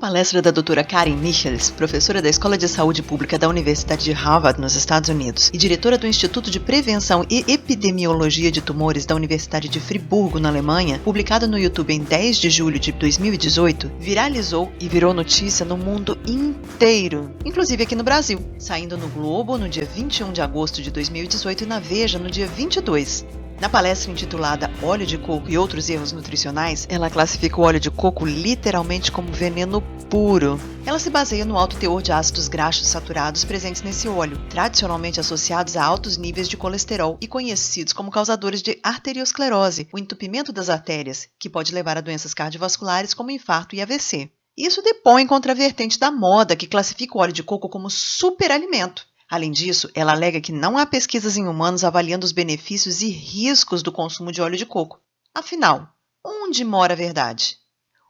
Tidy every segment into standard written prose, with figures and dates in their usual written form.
palestra da doutora Karen Michels, professora da Escola de Saúde Pública da Universidade de Harvard, nos Estados Unidos, e diretora do Instituto de Prevenção e Epidemiologia de Tumores da Universidade de Friburgo, na Alemanha, publicada no YouTube em 10 de julho de 2018, viralizou e virou notícia no mundo inteiro, inclusive aqui no Brasil, saindo no Globo no dia 21 de agosto de 2018 e na Veja no dia 22. Na palestra intitulada Óleo de Coco e Outros Erros Nutricionais, ela classifica o óleo de coco literalmente como veneno puro. Ela se baseia no alto teor de ácidos graxos saturados presentes nesse óleo, tradicionalmente associados a altos níveis de colesterol e conhecidos como causadores de arteriosclerose, o entupimento das artérias, que pode levar a doenças cardiovasculares como infarto e AVC. Isso depõe contra a vertente da moda, que classifica o óleo de coco como superalimento. Além disso, ela alega que não há pesquisas em humanos avaliando os benefícios e riscos do consumo de óleo de coco. Afinal, onde mora a verdade?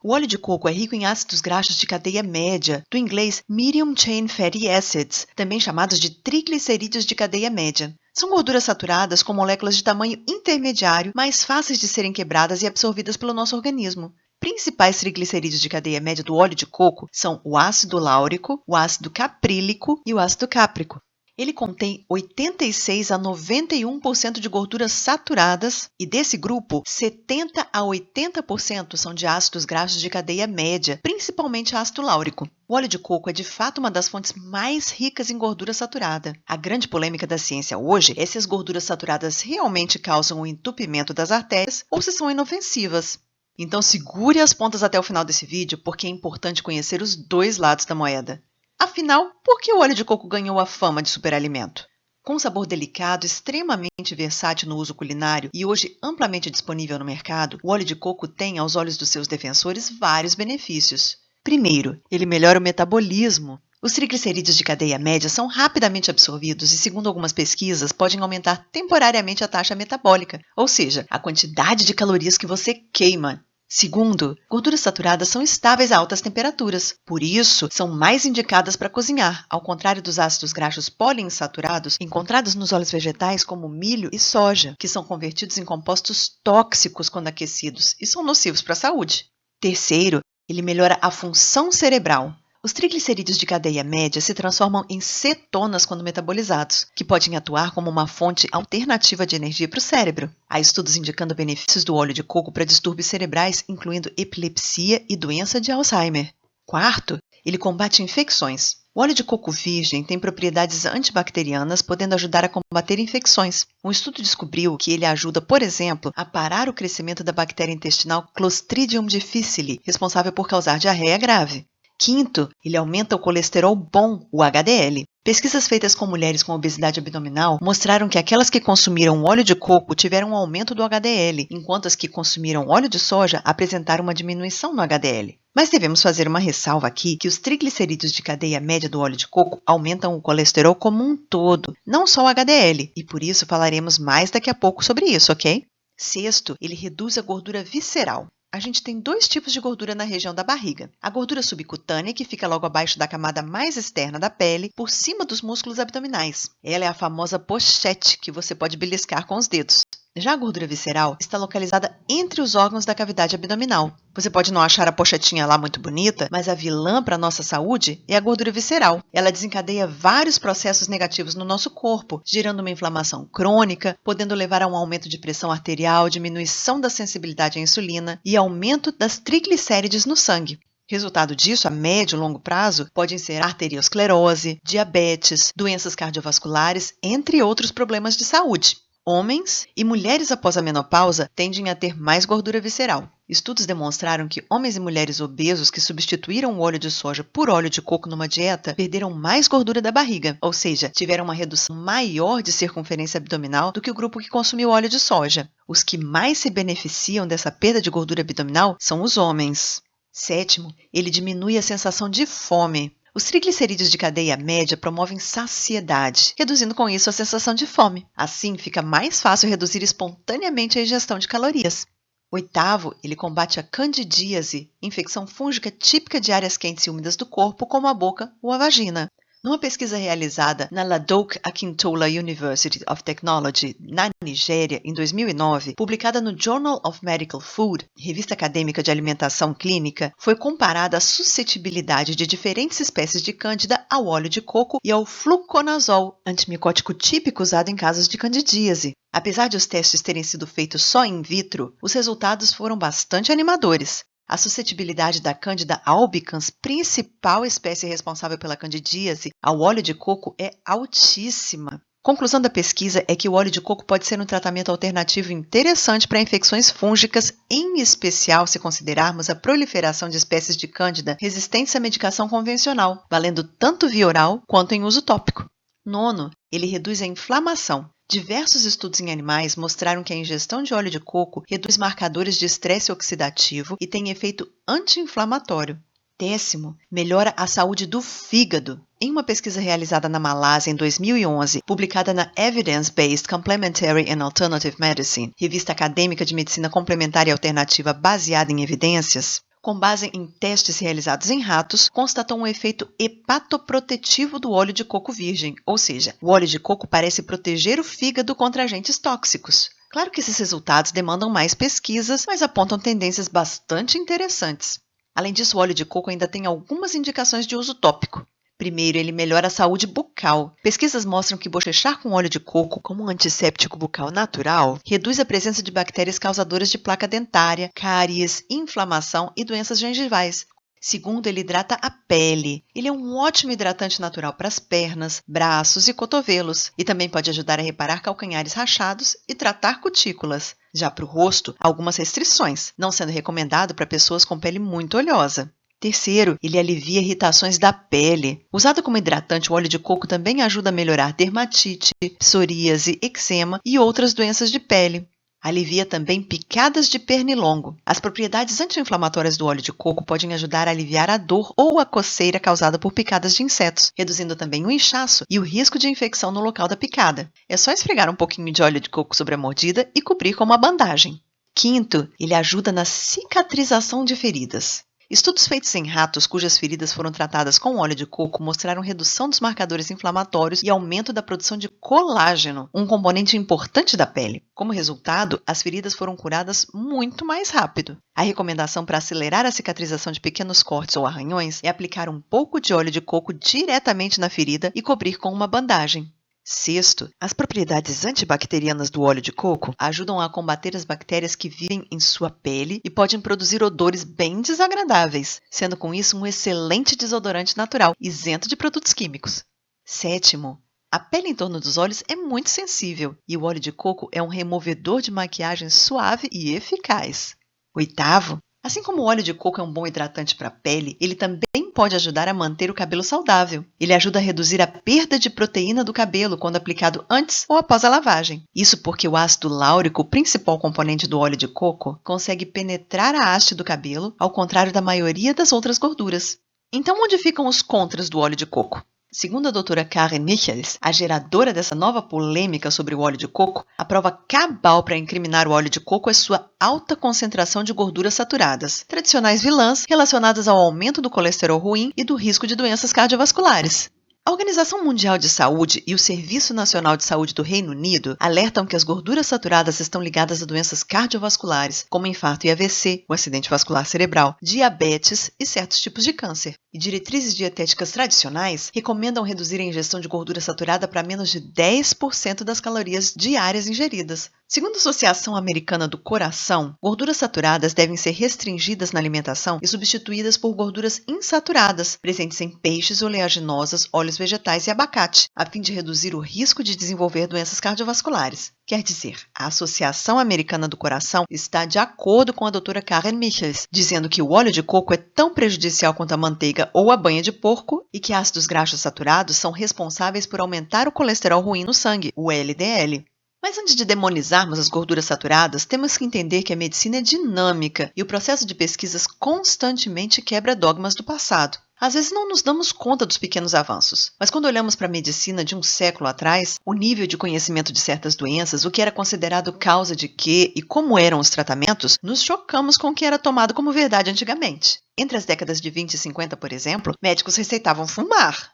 O óleo de coco é rico em ácidos graxos de cadeia média, do inglês medium chain fatty acids, também chamados de triglicerídeos de cadeia média. São gorduras saturadas com moléculas de tamanho intermediário, mais fáceis de serem quebradas e absorvidas pelo nosso organismo. Principais triglicerídeos de cadeia média do óleo de coco são o ácido láurico, o ácido caprílico e o ácido cáprico. Ele contém 86 a 91% de gorduras saturadas e desse grupo, 70 a 80% são de ácidos graxos de cadeia média, principalmente ácido láurico. O óleo de coco é de fato uma das fontes mais ricas em gordura saturada. A grande polêmica da ciência hoje é se as gorduras saturadas realmente causam o entupimento das artérias ou se são inofensivas. Então segure as pontas até o final desse vídeo, porque é importante conhecer os dois lados da moeda. Afinal, por que o óleo de coco ganhou a fama de superalimento? Com um sabor delicado, extremamente versátil no uso culinário e hoje amplamente disponível no mercado, o óleo de coco tem, aos olhos dos seus defensores, vários benefícios. Primeiro, ele melhora o metabolismo. Os triglicerídeos de cadeia média são rapidamente absorvidos e, segundo algumas pesquisas, podem aumentar temporariamente a taxa metabólica, ou seja, a quantidade de calorias que você queima. Segundo, gorduras saturadas são estáveis a altas temperaturas, por isso são mais indicadas para cozinhar, ao contrário dos ácidos graxos poliinsaturados encontrados nos óleos vegetais como milho e soja, que são convertidos em compostos tóxicos quando aquecidos e são nocivos para a saúde. Terceiro, ele melhora a função cerebral. Os triglicerídeos de cadeia média se transformam em cetonas quando metabolizados, que podem atuar como uma fonte alternativa de energia para o cérebro. Há estudos indicando benefícios do óleo de coco para distúrbios cerebrais, incluindo epilepsia e doença de Alzheimer. Quarto, ele combate infecções. O óleo de coco virgem tem propriedades antibacterianas, podendo ajudar a combater infecções. Um estudo descobriu que ele ajuda, por exemplo, a parar o crescimento da bactéria intestinal Clostridium difficile, responsável por causar diarreia grave. Quinto, ele aumenta o colesterol bom, o HDL. Pesquisas feitas com mulheres com obesidade abdominal mostraram que aquelas que consumiram óleo de coco tiveram um aumento do HDL, enquanto as que consumiram óleo de soja apresentaram uma diminuição no HDL. Mas devemos fazer uma ressalva aqui que os triglicerídeos de cadeia média do óleo de coco aumentam o colesterol como um todo, não só o HDL, e por isso falaremos mais daqui a pouco sobre isso, ok? Sexto, ele reduz a gordura visceral. A gente tem dois tipos de gordura na região da barriga. A gordura subcutânea, que fica logo abaixo da camada mais externa da pele, por cima dos músculos abdominais. Ela é a famosa pochete, que você pode beliscar com os dedos. Já a gordura visceral está localizada entre os órgãos da cavidade abdominal. Você pode não achar a pochetinha lá muito bonita, mas a vilã para a nossa saúde é a gordura visceral. Ela desencadeia vários processos negativos no nosso corpo, gerando uma inflamação crônica, podendo levar a um aumento de pressão arterial, diminuição da sensibilidade à insulina e aumento das triglicérides no sangue. Resultado disso, a médio e longo prazo, podem ser arteriosclerose, diabetes, doenças cardiovasculares, entre outros problemas de saúde. Homens e mulheres após a menopausa tendem a ter mais gordura visceral. Estudos demonstraram que homens e mulheres obesos que substituíram o óleo de soja por óleo de coco numa dieta perderam mais gordura da barriga, ou seja, tiveram uma redução maior de circunferência abdominal do que o grupo que consumiu óleo de soja. Os que mais se beneficiam dessa perda de gordura abdominal são os homens. Sétimo, ele diminui a sensação de fome. Os triglicerídeos de cadeia média promovem saciedade, reduzindo com isso a sensação de fome. Assim, fica mais fácil reduzir espontaneamente a ingestão de calorias. Oitavo, ele combate a candidíase, infecção fúngica típica de áreas quentes e úmidas do corpo, como a boca ou a vagina. Numa pesquisa realizada na Ladoke Akintola University of Technology, na Nigéria, em 2009, publicada no Journal of Medical Food, revista acadêmica de alimentação clínica, foi comparada a suscetibilidade de diferentes espécies de cândida ao óleo de coco e ao fluconazol, antimicótico típico usado em casos de candidíase. Apesar de os testes terem sido feitos só in vitro, os resultados foram bastante animadores. A suscetibilidade da Candida albicans, principal espécie responsável pela candidíase, ao óleo de coco é altíssima. Conclusão da pesquisa é que o óleo de coco pode ser um tratamento alternativo interessante para infecções fúngicas, em especial se considerarmos a proliferação de espécies de cândida resistentes à medicação convencional, valendo tanto via oral quanto em uso tópico. Nono, ele reduz a inflamação. Diversos estudos em animais mostraram que a ingestão de óleo de coco reduz marcadores de estresse oxidativo e tem efeito anti-inflamatório. Décimo, melhora a saúde do fígado. Em uma pesquisa realizada na Malásia em 2011, publicada na Evidence-Based Complementary and Alternative Medicine, revista acadêmica de medicina complementar e alternativa baseada em evidências, com base em testes realizados em ratos, constatou um efeito hepatoprotetivo do óleo de coco virgem, ou seja, o óleo de coco parece proteger o fígado contra agentes tóxicos. Claro que esses resultados demandam mais pesquisas, mas apontam tendências bastante interessantes. Além disso, o óleo de coco ainda tem algumas indicações de uso tópico. Primeiro, ele melhora a saúde bucal. Pesquisas mostram que bochechar com óleo de coco, como um antisséptico bucal natural, reduz a presença de bactérias causadoras de placa dentária, cáries, inflamação e doenças gengivais. Segundo, ele hidrata a pele. Ele é um ótimo hidratante natural para as pernas, braços e cotovelos, e também pode ajudar a reparar calcanhares rachados e tratar cutículas. Já para o rosto, há algumas restrições, não sendo recomendado para pessoas com pele muito oleosa. Terceiro, ele alivia irritações da pele. Usado como hidratante, o óleo de coco também ajuda a melhorar dermatite, psoríase, eczema e outras doenças de pele. Alivia também picadas de pernilongo. As propriedades anti-inflamatórias do óleo de coco podem ajudar a aliviar a dor ou a coceira causada por picadas de insetos, reduzindo também o inchaço e o risco de infecção no local da picada. É só esfregar um pouquinho de óleo de coco sobre a mordida e cobrir com uma bandagem. Quinto, ele ajuda na cicatrização de feridas. Estudos feitos em ratos cujas feridas foram tratadas com óleo de coco mostraram redução dos marcadores inflamatórios e aumento da produção de colágeno, um componente importante da pele. Como resultado, as feridas foram curadas muito mais rápido. A recomendação para acelerar a cicatrização de pequenos cortes ou arranhões é aplicar um pouco de óleo de coco diretamente na ferida e cobrir com uma bandagem. Sexto, as propriedades antibacterianas do óleo de coco ajudam a combater as bactérias que vivem em sua pele e podem produzir odores bem desagradáveis, sendo com isso um excelente desodorante natural, isento de produtos químicos. Sétimo, a pele em torno dos olhos é muito sensível e o óleo de coco é um removedor de maquiagem suave e eficaz. Oitavo, assim como o óleo de coco é um bom hidratante para a pele, ele também pode ajudar a manter o cabelo saudável. Ele ajuda a reduzir a perda de proteína do cabelo quando aplicado antes ou após a lavagem. Isso porque o ácido láurico, o principal componente do óleo de coco, consegue penetrar a haste do cabelo, ao contrário da maioria das outras gorduras. Então, onde ficam os contras do óleo de coco? Segundo a doutora Karen Michels, a geradora dessa nova polêmica sobre o óleo de coco, a prova cabal para incriminar o óleo de coco é sua alta concentração de gorduras saturadas, tradicionais vilãs relacionadas ao aumento do colesterol ruim e do risco de doenças cardiovasculares. A Organização Mundial de Saúde e o Serviço Nacional de Saúde do Reino Unido alertam que as gorduras saturadas estão ligadas a doenças cardiovasculares, como infarto e AVC, o acidente vascular cerebral, diabetes e certos tipos de câncer. E diretrizes dietéticas tradicionais recomendam reduzir a ingestão de gordura saturada para menos de 10% das calorias diárias ingeridas. Segundo a Associação Americana do Coração, gorduras saturadas devem ser restringidas na alimentação e substituídas por gorduras insaturadas, presentes em peixes, oleaginosas, óleos vegetais e abacate, a fim de reduzir o risco de desenvolver doenças cardiovasculares. Quer dizer, a Associação Americana do Coração está de acordo com a doutora Karen Michels, dizendo que o óleo de coco é tão prejudicial quanto a manteiga ou a banha de porco e que ácidos graxos saturados são responsáveis por aumentar o colesterol ruim no sangue, o LDL. Mas antes de demonizarmos as gorduras saturadas, temos que entender que a medicina é dinâmica e o processo de pesquisas constantemente quebra dogmas do passado. Às vezes não nos damos conta dos pequenos avanços, mas quando olhamos para a medicina de um século atrás, o nível de conhecimento de certas doenças, o que era considerado causa de quê e como eram os tratamentos, nos chocamos com o que era tomado como verdade antigamente. Entre as décadas de 20 e 50, por exemplo, médicos receitavam fumar.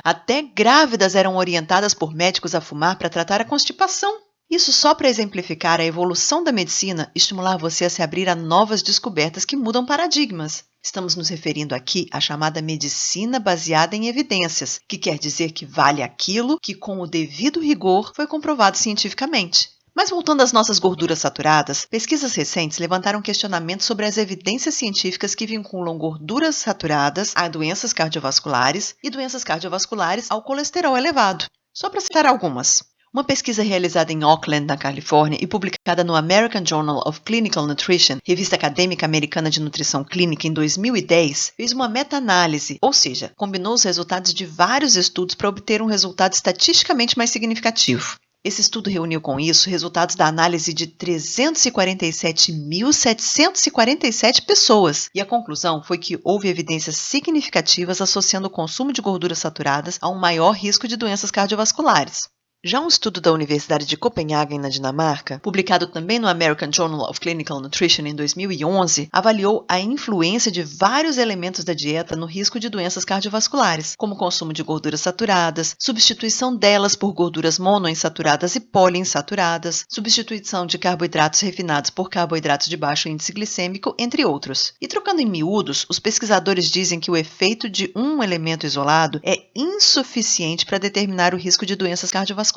Até grávidas eram orientadas por médicos a fumar para tratar a constipação. Isso só para exemplificar a evolução da medicina e estimular você a se abrir a novas descobertas que mudam paradigmas. Estamos nos referindo aqui à chamada medicina baseada em evidências, que quer dizer que vale aquilo que, com o devido rigor, foi comprovado cientificamente. Mas voltando às nossas gorduras saturadas, pesquisas recentes levantaram questionamentos sobre as evidências científicas que vinculam gorduras saturadas a doenças cardiovasculares e doenças cardiovasculares ao colesterol elevado. Só para citar algumas. Uma pesquisa realizada em Oakland, na Califórnia, e publicada no American Journal of Clinical Nutrition, revista acadêmica americana de nutrição clínica, em 2010, fez uma meta-análise, ou seja, combinou os resultados de vários estudos para obter um resultado estatisticamente mais significativo. Esse estudo reuniu com isso resultados da análise de 347.747 pessoas, e a conclusão foi que houve evidências significativas associando o consumo de gorduras saturadas a um maior risco de doenças cardiovasculares. Já um estudo da Universidade de Copenhague, na Dinamarca, publicado também no American Journal of Clinical Nutrition em 2011, avaliou a influência de vários elementos da dieta no risco de doenças cardiovasculares, como o consumo de gorduras saturadas, substituição delas por gorduras monoinsaturadas e poliinsaturadas, substituição de carboidratos refinados por carboidratos de baixo índice glicêmico, entre outros. E trocando em miúdos, os pesquisadores dizem que o efeito de um elemento isolado é insuficiente para determinar o risco de doenças cardiovasculares,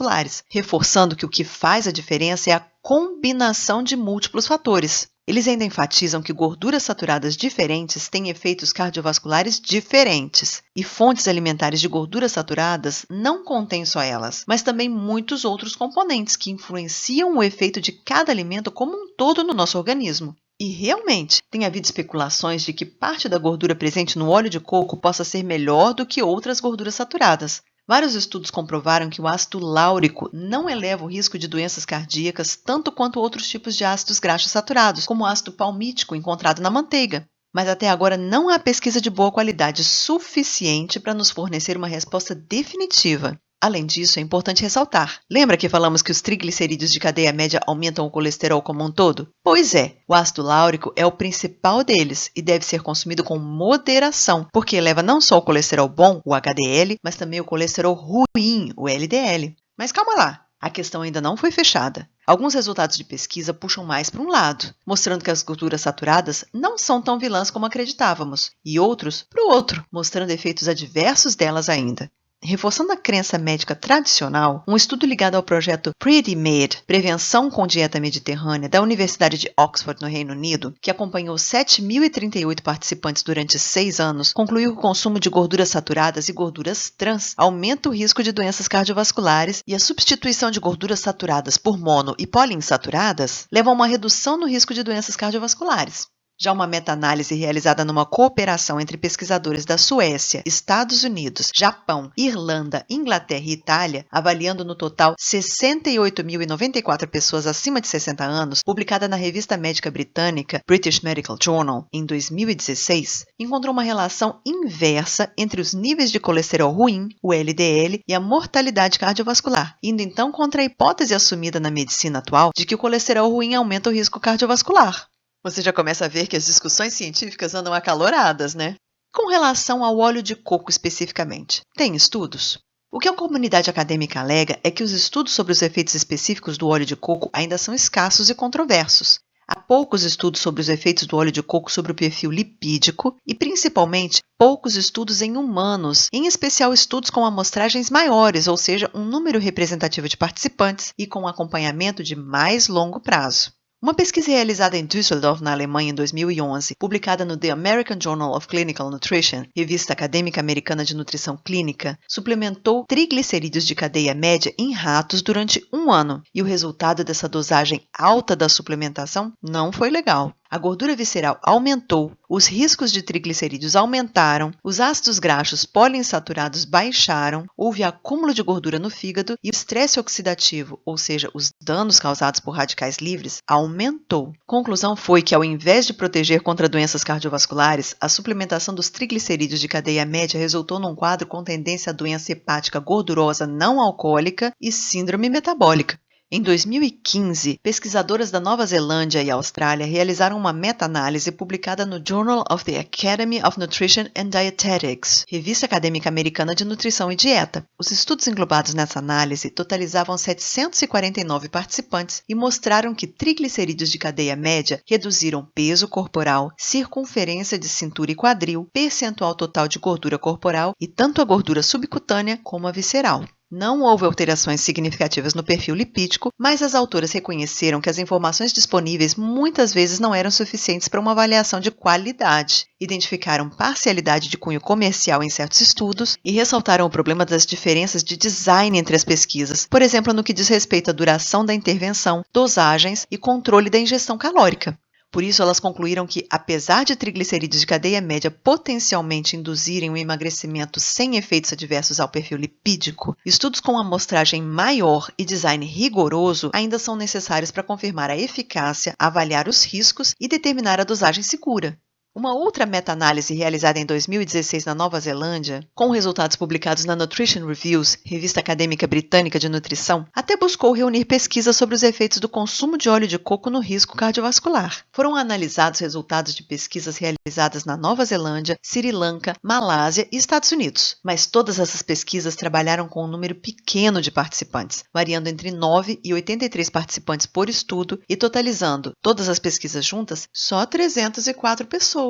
reforçando que o que faz a diferença é a combinação de múltiplos fatores. Eles ainda enfatizam que gorduras saturadas diferentes têm efeitos cardiovasculares diferentes, e fontes alimentares de gorduras saturadas não contêm só elas, mas também muitos outros componentes que influenciam o efeito de cada alimento como um todo no nosso organismo. E realmente, tem havido especulações de que parte da gordura presente no óleo de coco possa ser melhor do que outras gorduras saturadas. Vários estudos comprovaram que o ácido láurico não eleva o risco de doenças cardíacas tanto quanto outros tipos de ácidos graxos saturados, como o ácido palmítico encontrado na manteiga. Mas até agora não há pesquisa de boa qualidade suficiente para nos fornecer uma resposta definitiva. Além disso, é importante ressaltar. Lembra que falamos que os triglicerídeos de cadeia média aumentam o colesterol como um todo? Pois é, o ácido láurico é o principal deles e deve ser consumido com moderação, porque eleva não só o colesterol bom, o HDL, mas também o colesterol ruim, o LDL. Mas calma lá, a questão ainda não foi fechada. Alguns resultados de pesquisa puxam mais para um lado, mostrando que as gorduras saturadas não são tão vilãs como acreditávamos, e outros para o outro, mostrando efeitos adversos delas ainda. Reforçando a crença médica tradicional, um estudo ligado ao projeto PREDIMED, Prevenção com Dieta Mediterrânea, da Universidade de Oxford, no Reino Unido, que acompanhou 7.038 participantes durante 6 anos, concluiu que o consumo de gorduras saturadas e gorduras trans aumenta o risco de doenças cardiovasculares e a substituição de gorduras saturadas por mono e poliinsaturadas leva a uma redução no risco de doenças cardiovasculares. Já uma meta-análise realizada numa cooperação entre pesquisadores da Suécia, Estados Unidos, Japão, Irlanda, Inglaterra e Itália, avaliando no total 68.094 pessoas acima de 60 anos, publicada na revista médica britânica British Medical Journal em 2016, encontrou uma relação inversa entre os níveis de colesterol ruim, o LDL, e a mortalidade cardiovascular, indo então contra a hipótese assumida na medicina atual de que o colesterol ruim aumenta o risco cardiovascular. Você já começa a ver que as discussões científicas andam acaloradas, né? Com relação ao óleo de coco especificamente, tem estudos? O que a comunidade acadêmica alega é que os estudos sobre os efeitos específicos do óleo de coco ainda são escassos e controversos. Há poucos estudos sobre os efeitos do óleo de coco sobre o perfil lipídico e, principalmente, poucos estudos em humanos, em especial estudos com amostragens maiores, ou seja, um número representativo de participantes e com acompanhamento de mais longo prazo. Uma pesquisa realizada em Düsseldorf, na Alemanha, em 2011, publicada no The American Journal of Clinical Nutrition, revista acadêmica americana de nutrição clínica, suplementou triglicerídeos de cadeia média em ratos durante 1 ano, e o resultado dessa dosagem alta da suplementação não foi legal. A gordura visceral aumentou, os riscos de triglicerídeos aumentaram, os ácidos graxos poliinsaturados baixaram, houve acúmulo de gordura no fígado e o estresse oxidativo, ou seja, os danos causados por radicais livres, aumentou. Conclusão foi que, ao invés de proteger contra doenças cardiovasculares, a suplementação dos triglicerídeos de cadeia média resultou num quadro com tendência à doença hepática gordurosa não alcoólica e síndrome metabólica. Em 2015, pesquisadoras da Nova Zelândia e Austrália realizaram uma meta-análise publicada no Journal of the Academy of Nutrition and Dietetics, revista acadêmica americana de nutrição e dieta. Os estudos englobados nessa análise totalizavam 749 participantes e mostraram que triglicerídeos de cadeia média reduziram peso corporal, circunferência de cintura e quadril, percentual total de gordura corporal e tanto a gordura subcutânea como a visceral. Não houve alterações significativas no perfil lipídico, mas as autoras reconheceram que as informações disponíveis muitas vezes não eram suficientes para uma avaliação de qualidade. Identificaram parcialidade de cunho comercial em certos estudos e ressaltaram o problema das diferenças de design entre as pesquisas, por exemplo, no que diz respeito à duração da intervenção, dosagens e controle da ingestão calórica. Por isso, elas concluíram que, apesar de triglicerídeos de cadeia média potencialmente induzirem um emagrecimento sem efeitos adversos ao perfil lipídico, estudos com amostragem maior e design rigoroso ainda são necessários para confirmar a eficácia, avaliar os riscos e determinar a dosagem segura. Uma outra meta-análise realizada em 2016 na Nova Zelândia, com resultados publicados na Nutrition Reviews, revista acadêmica britânica de nutrição, até buscou reunir pesquisas sobre os efeitos do consumo de óleo de coco no risco cardiovascular. Foram analisados resultados de pesquisas realizadas na Nova Zelândia, Sri Lanka, Malásia e Estados Unidos, mas todas essas pesquisas trabalharam com um número pequeno de participantes, variando entre 9 e 83 participantes por estudo e totalizando, todas as pesquisas juntas, só 304 pessoas.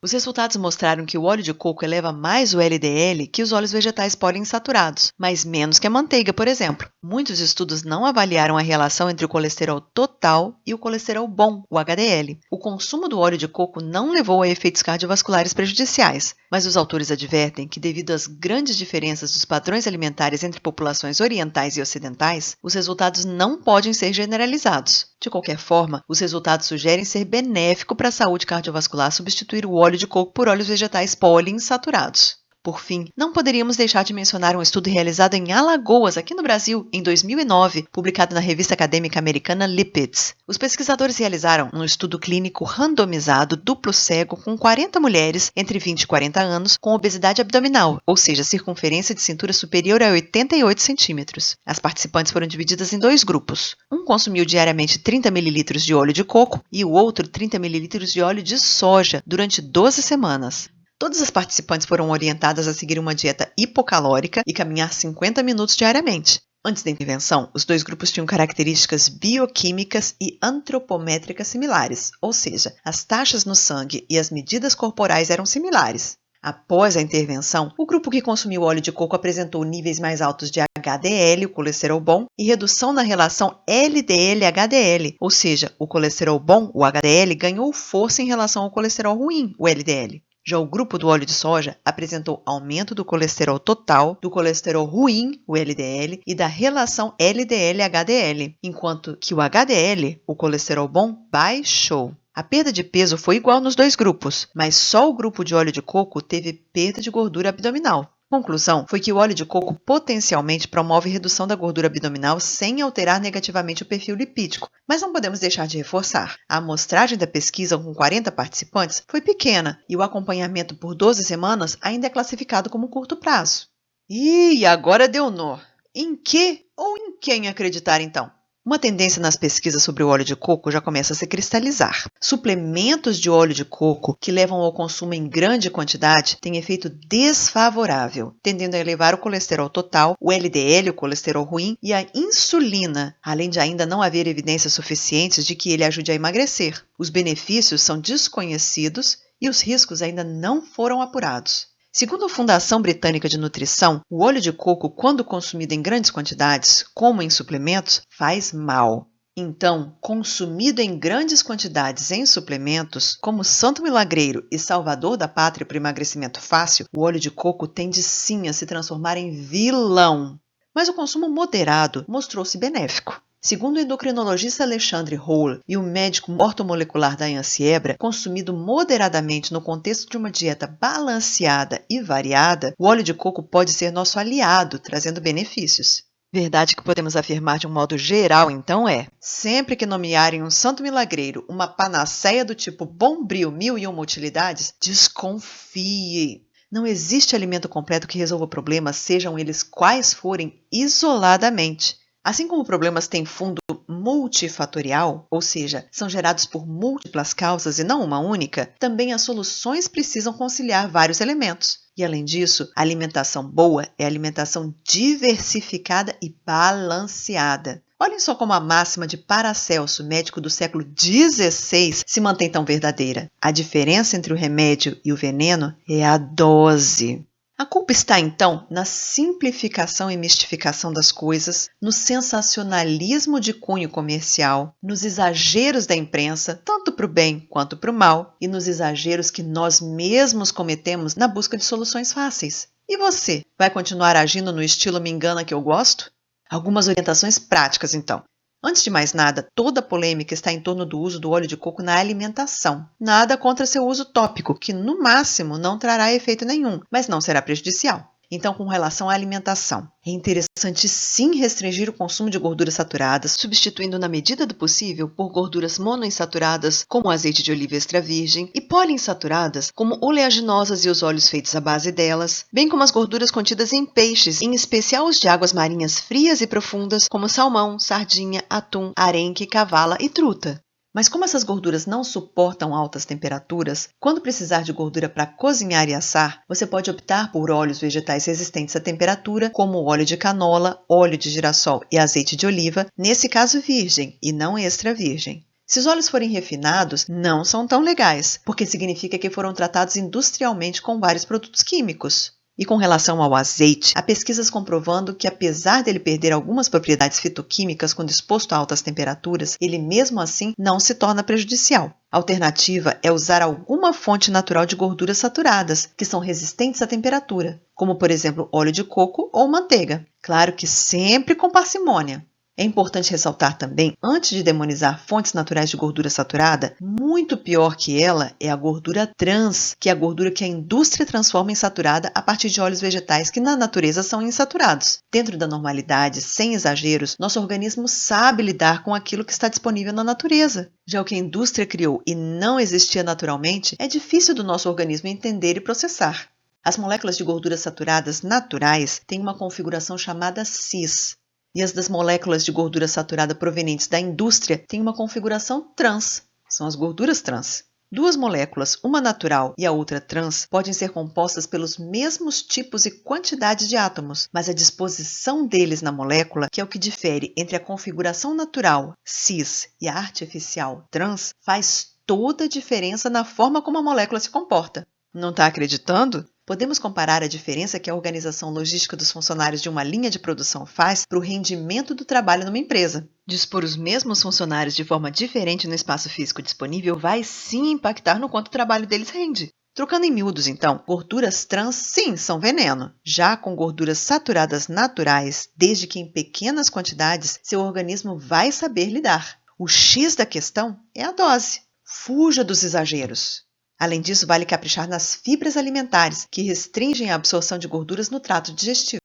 Os resultados mostraram que o óleo de coco eleva mais o LDL que os óleos vegetais poliinsaturados, mas menos que a manteiga, por exemplo. Muitos estudos não avaliaram a relação entre o colesterol total e o colesterol bom, o HDL. O consumo do óleo de coco não levou a efeitos cardiovasculares prejudiciais, mas os autores advertem que, devido às grandes diferenças dos padrões alimentares entre populações orientais e ocidentais, os resultados não podem ser generalizados. De qualquer forma, os resultados sugerem ser benéfico para a saúde cardiovascular substituir o óleo de coco por óleos vegetais poliinsaturados. Por fim, não poderíamos deixar de mencionar um estudo realizado em Alagoas, aqui no Brasil, em 2009, publicado na revista acadêmica americana Lipids. Os pesquisadores realizaram um estudo clínico randomizado duplo cego com 40 mulheres entre 20 e 40 anos com obesidade abdominal, ou seja, circunferência de cintura superior a 88 centímetros. As participantes foram divididas em dois grupos. Um consumiu diariamente 30 ml de óleo de coco e o outro 30 ml de óleo de soja durante 12 semanas. Todas as participantes foram orientadas a seguir uma dieta hipocalórica e caminhar 50 minutos diariamente. Antes da intervenção, os dois grupos tinham características bioquímicas e antropométricas similares, ou seja, as taxas no sangue e as medidas corporais eram similares. Após a intervenção, o grupo que consumiu óleo de coco apresentou níveis mais altos de HDL, o colesterol bom, e redução na relação LDL-HDL, ou seja, o colesterol bom, o HDL, ganhou força em relação ao colesterol ruim, o LDL. Já o grupo do óleo de soja apresentou aumento do colesterol total, do colesterol ruim, o LDL, e da relação LDL-HDL, enquanto que o HDL, o colesterol bom, baixou. A perda de peso foi igual nos dois grupos, mas só o grupo de óleo de coco teve perda de gordura abdominal. A conclusão foi que o óleo de coco potencialmente promove redução da gordura abdominal sem alterar negativamente o perfil lipídico, mas não podemos deixar de reforçar. A amostragem da pesquisa com 40 participantes foi pequena e o acompanhamento por 12 semanas ainda é classificado como curto prazo. E agora deu nó. Em que ou em quem acreditar então? Uma tendência nas pesquisas sobre o óleo de coco já começa a se cristalizar. Suplementos de óleo de coco que levam ao consumo em grande quantidade têm efeito desfavorável, tendendo a elevar o colesterol total, o LDL, o colesterol ruim, e a insulina, além de ainda não haver evidências suficientes de que ele ajude a emagrecer. Os benefícios são desconhecidos e os riscos ainda não foram apurados. Segundo a Fundação Britânica de Nutrição, o óleo de coco, quando consumido em grandes quantidades, como em suplementos, faz mal. Então, consumido em grandes quantidades em suplementos, como Santo Milagreiro e Salvador da Pátria para o emagrecimento fácil, o óleo de coco tende sim a se transformar em vilão. Mas o consumo moderado mostrou-se benéfico. Segundo o endocrinologista Alexandre Houle e o médico ortomolecular Dayan Siebra, consumido moderadamente no contexto de uma dieta balanceada e variada, o óleo de coco pode ser nosso aliado, trazendo benefícios. Verdade que podemos afirmar de um modo geral, então, sempre que nomearem um santo milagreiro uma panaceia do tipo Bombril 1001 utilidades, desconfie. Não existe alimento completo que resolva problemas, sejam eles quais forem, isoladamente. Assim como problemas têm fundo multifatorial, ou seja, são gerados por múltiplas causas e não uma única, também as soluções precisam conciliar vários elementos. E além disso, a alimentação boa é alimentação diversificada e balanceada. Olhem só como a máxima de Paracelso, médico do século XVI, se mantém tão verdadeira. A diferença entre o remédio e o veneno é a dose. A culpa está, então, na simplificação e mistificação das coisas, no sensacionalismo de cunho comercial, nos exageros da imprensa, tanto para o bem quanto para o mal, e nos exageros que nós mesmos cometemos na busca de soluções fáceis. E você, vai continuar agindo no estilo me engana que eu gosto? Algumas orientações práticas, então. Antes de mais nada, toda a polêmica está em torno do uso do óleo de coco na alimentação. Nada contra seu uso tópico, que no máximo não trará efeito nenhum, mas não será prejudicial. Então, com relação à alimentação, é interessante sim restringir o consumo de gorduras saturadas, substituindo na medida do possível por gorduras monoinsaturadas, como o azeite de oliva extra virgem, e poliinsaturadas, como oleaginosas e os óleos feitos à base delas, bem como as gorduras contidas em peixes, em especial os de águas marinhas frias e profundas, como salmão, sardinha, atum, arenque, cavala e truta. Mas como essas gorduras não suportam altas temperaturas, quando precisar de gordura para cozinhar e assar, você pode optar por óleos vegetais resistentes à temperatura, como o óleo de canola, óleo de girassol e azeite de oliva, nesse caso virgem e não extra virgem. Se os óleos forem refinados, não são tão legais, porque significa que foram tratados industrialmente com vários produtos químicos. E com relação ao azeite, há pesquisas comprovando que, apesar dele perder algumas propriedades fitoquímicas quando exposto a altas temperaturas, ele mesmo assim não se torna prejudicial. A alternativa é usar alguma fonte natural de gorduras saturadas, que são resistentes à temperatura, como por exemplo óleo de coco ou manteiga. Claro que sempre com parcimônia. É importante ressaltar também, antes de demonizar fontes naturais de gordura saturada, muito pior que ela é a gordura trans, que é a gordura que a indústria transforma em saturada a partir de óleos vegetais que na natureza são insaturados. Dentro da normalidade, sem exageros, nosso organismo sabe lidar com aquilo que está disponível na natureza. Já o que a indústria criou e não existia naturalmente, é difícil do nosso organismo entender e processar. As moléculas de gorduras saturadas naturais têm uma configuração chamada cis. E as das moléculas de gordura saturada provenientes da indústria têm uma configuração trans, são as gorduras trans. Duas moléculas, uma natural e a outra trans, podem ser compostas pelos mesmos tipos e quantidades de átomos, mas a disposição deles na molécula, que é o que difere entre a configuração natural, cis, e a artificial, trans, faz toda a diferença na forma como a molécula se comporta. Não está acreditando? Podemos comparar a diferença que a organização logística dos funcionários de uma linha de produção faz para o rendimento do trabalho numa empresa. Dispor os mesmos funcionários de forma diferente no espaço físico disponível vai sim impactar no quanto o trabalho deles rende. Trocando em miúdos, então, gorduras trans sim são veneno. Já com gorduras saturadas naturais, desde que em pequenas quantidades, seu organismo vai saber lidar. O X da questão é a dose. Fuja dos exageros. Além disso, vale caprichar nas fibras alimentares, que restringem a absorção de gorduras no trato digestivo.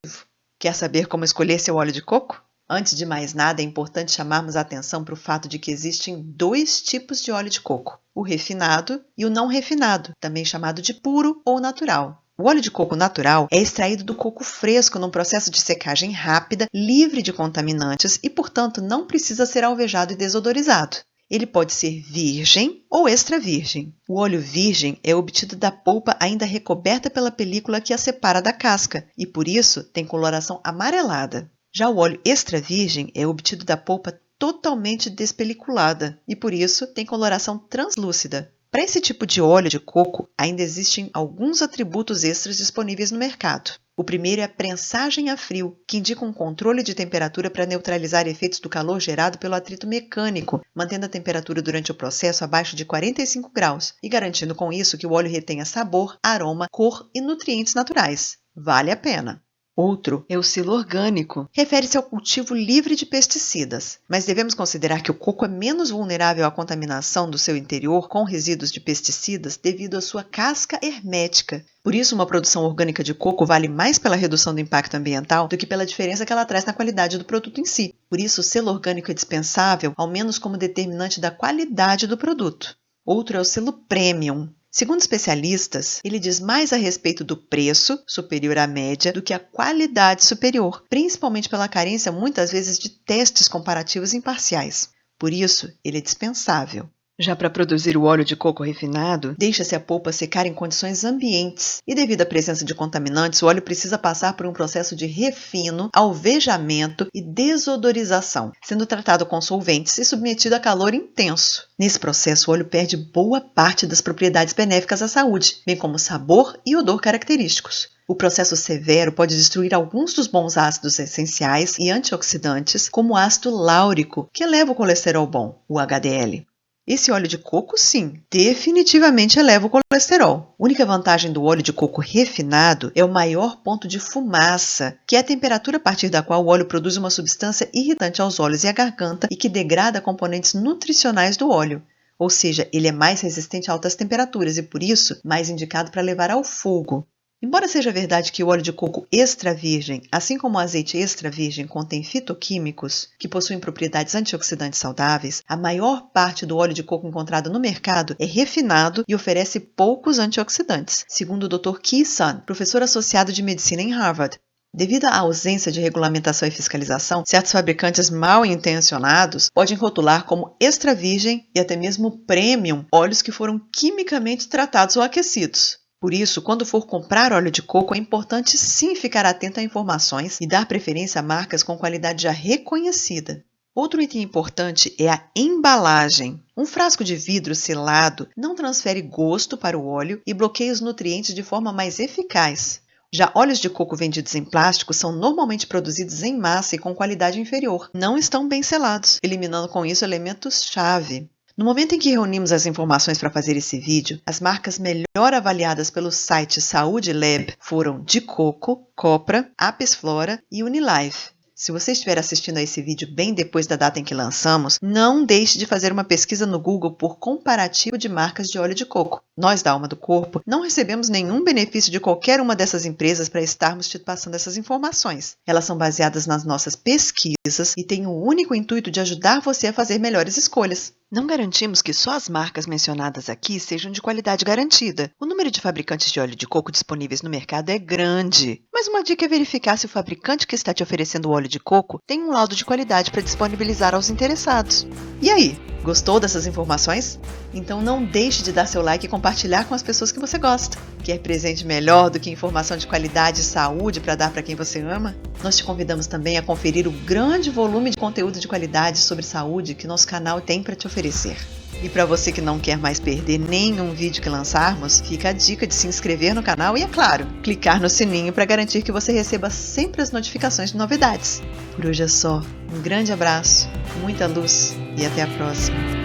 Quer saber como escolher seu óleo de coco? Antes de mais nada, é importante chamarmos a atenção para o fato de que existem dois tipos de óleo de coco, o refinado e o não refinado, também chamado de puro ou natural. O óleo de coco natural é extraído do coco fresco num processo de secagem rápida, livre de contaminantes e, portanto, não precisa ser alvejado e desodorizado. Ele pode ser virgem ou extra virgem. O óleo virgem é obtido da polpa ainda recoberta pela película que a separa da casca e, por isso, tem coloração amarelada. Já o óleo extra virgem é obtido da polpa totalmente despeliculada e, por isso, tem coloração translúcida. Para esse tipo de óleo de coco, ainda existem alguns atributos extras disponíveis no mercado. O primeiro é a prensagem a frio, que indica um controle de temperatura para neutralizar efeitos do calor gerado pelo atrito mecânico, mantendo a temperatura durante o processo abaixo de 45 graus e garantindo com isso que o óleo retenha sabor, aroma, cor e nutrientes naturais. Vale a pena! Outro é o silo orgânico. Refere-se ao cultivo livre de pesticidas, mas devemos considerar que o coco é menos vulnerável à contaminação do seu interior com resíduos de pesticidas devido à sua casca hermética. Por isso, uma produção orgânica de coco vale mais pela redução do impacto ambiental do que pela diferença que ela traz na qualidade do produto em si. Por isso, o selo orgânico é dispensável, ao menos como determinante da qualidade do produto. Outro é o selo premium. Segundo especialistas, ele diz mais a respeito do preço, superior à média, do que a qualidade superior, principalmente pela carência muitas vezes de testes comparativos imparciais. Por isso, ele é dispensável. Já para produzir o óleo de coco refinado, deixa-se a polpa secar em condições ambientes e devido à presença de contaminantes, o óleo precisa passar por um processo de refino, alvejamento e desodorização, sendo tratado com solventes e submetido a calor intenso. Nesse processo, o óleo perde boa parte das propriedades benéficas à saúde, bem como sabor e odor característicos. O processo severo pode destruir alguns dos bons ácidos essenciais e antioxidantes, como o ácido láurico, que eleva o colesterol bom, o HDL. Esse óleo de coco, sim, definitivamente eleva o colesterol. A única vantagem do óleo de coco refinado é o maior ponto de fumaça, que é a temperatura a partir da qual o óleo produz uma substância irritante aos olhos e à garganta e que degrada componentes nutricionais do óleo. Ou seja, ele é mais resistente a altas temperaturas e, por isso, mais indicado para levar ao fogo. Embora seja verdade que o óleo de coco extra virgem, assim como o azeite extra virgem, contém fitoquímicos que possuem propriedades antioxidantes saudáveis, a maior parte do óleo de coco encontrado no mercado é refinado e oferece poucos antioxidantes, segundo o Dr. Ki Sun, professor associado de medicina em Harvard. Devido à ausência de regulamentação e fiscalização, certos fabricantes mal intencionados podem rotular como extra virgem e até mesmo premium óleos que foram quimicamente tratados ou aquecidos. Por isso, quando for comprar óleo de coco, é importante sim ficar atento a informações e dar preferência a marcas com qualidade já reconhecida. Outro item importante é a embalagem. Um frasco de vidro selado não transfere gosto para o óleo e bloqueia os nutrientes de forma mais eficaz. Já óleos de coco vendidos em plástico são normalmente produzidos em massa e com qualidade inferior. Não estão bem selados, eliminando com isso elementos-chave. No momento em que reunimos as informações para fazer esse vídeo, as marcas melhor avaliadas pelo site Saúde Lab foram De Coco, Copra, Apis Flora e Unilife. Se você estiver assistindo a esse vídeo bem depois da data em que lançamos, não deixe de fazer uma pesquisa no Google por comparativo de marcas de óleo de coco. Nós, da Alma do Corpo, não recebemos nenhum benefício de qualquer uma dessas empresas para estarmos te passando essas informações. Elas são baseadas nas nossas pesquisas e têm o único intuito de ajudar você a fazer melhores escolhas. Não garantimos que só as marcas mencionadas aqui sejam de qualidade garantida. O número de fabricantes de óleo de coco disponíveis no mercado é grande. Mas uma dica é verificar se o fabricante que está te oferecendo o óleo de coco tem um laudo de qualidade para disponibilizar aos interessados. E aí, gostou dessas informações? Então não deixe de dar seu like e compartilhar com as pessoas que você gosta. Quer presente melhor do que informação de qualidade e saúde para dar para quem você ama? Nós te convidamos também a conferir o grande volume de conteúdo de qualidade sobre saúde que nosso canal tem para te oferecer. E para você que não quer mais perder nenhum vídeo que lançarmos, fica a dica de se inscrever no canal e, é claro, clicar no sininho para garantir que você receba sempre as notificações de novidades. Por hoje é só. Um grande abraço, muita luz e até a próxima.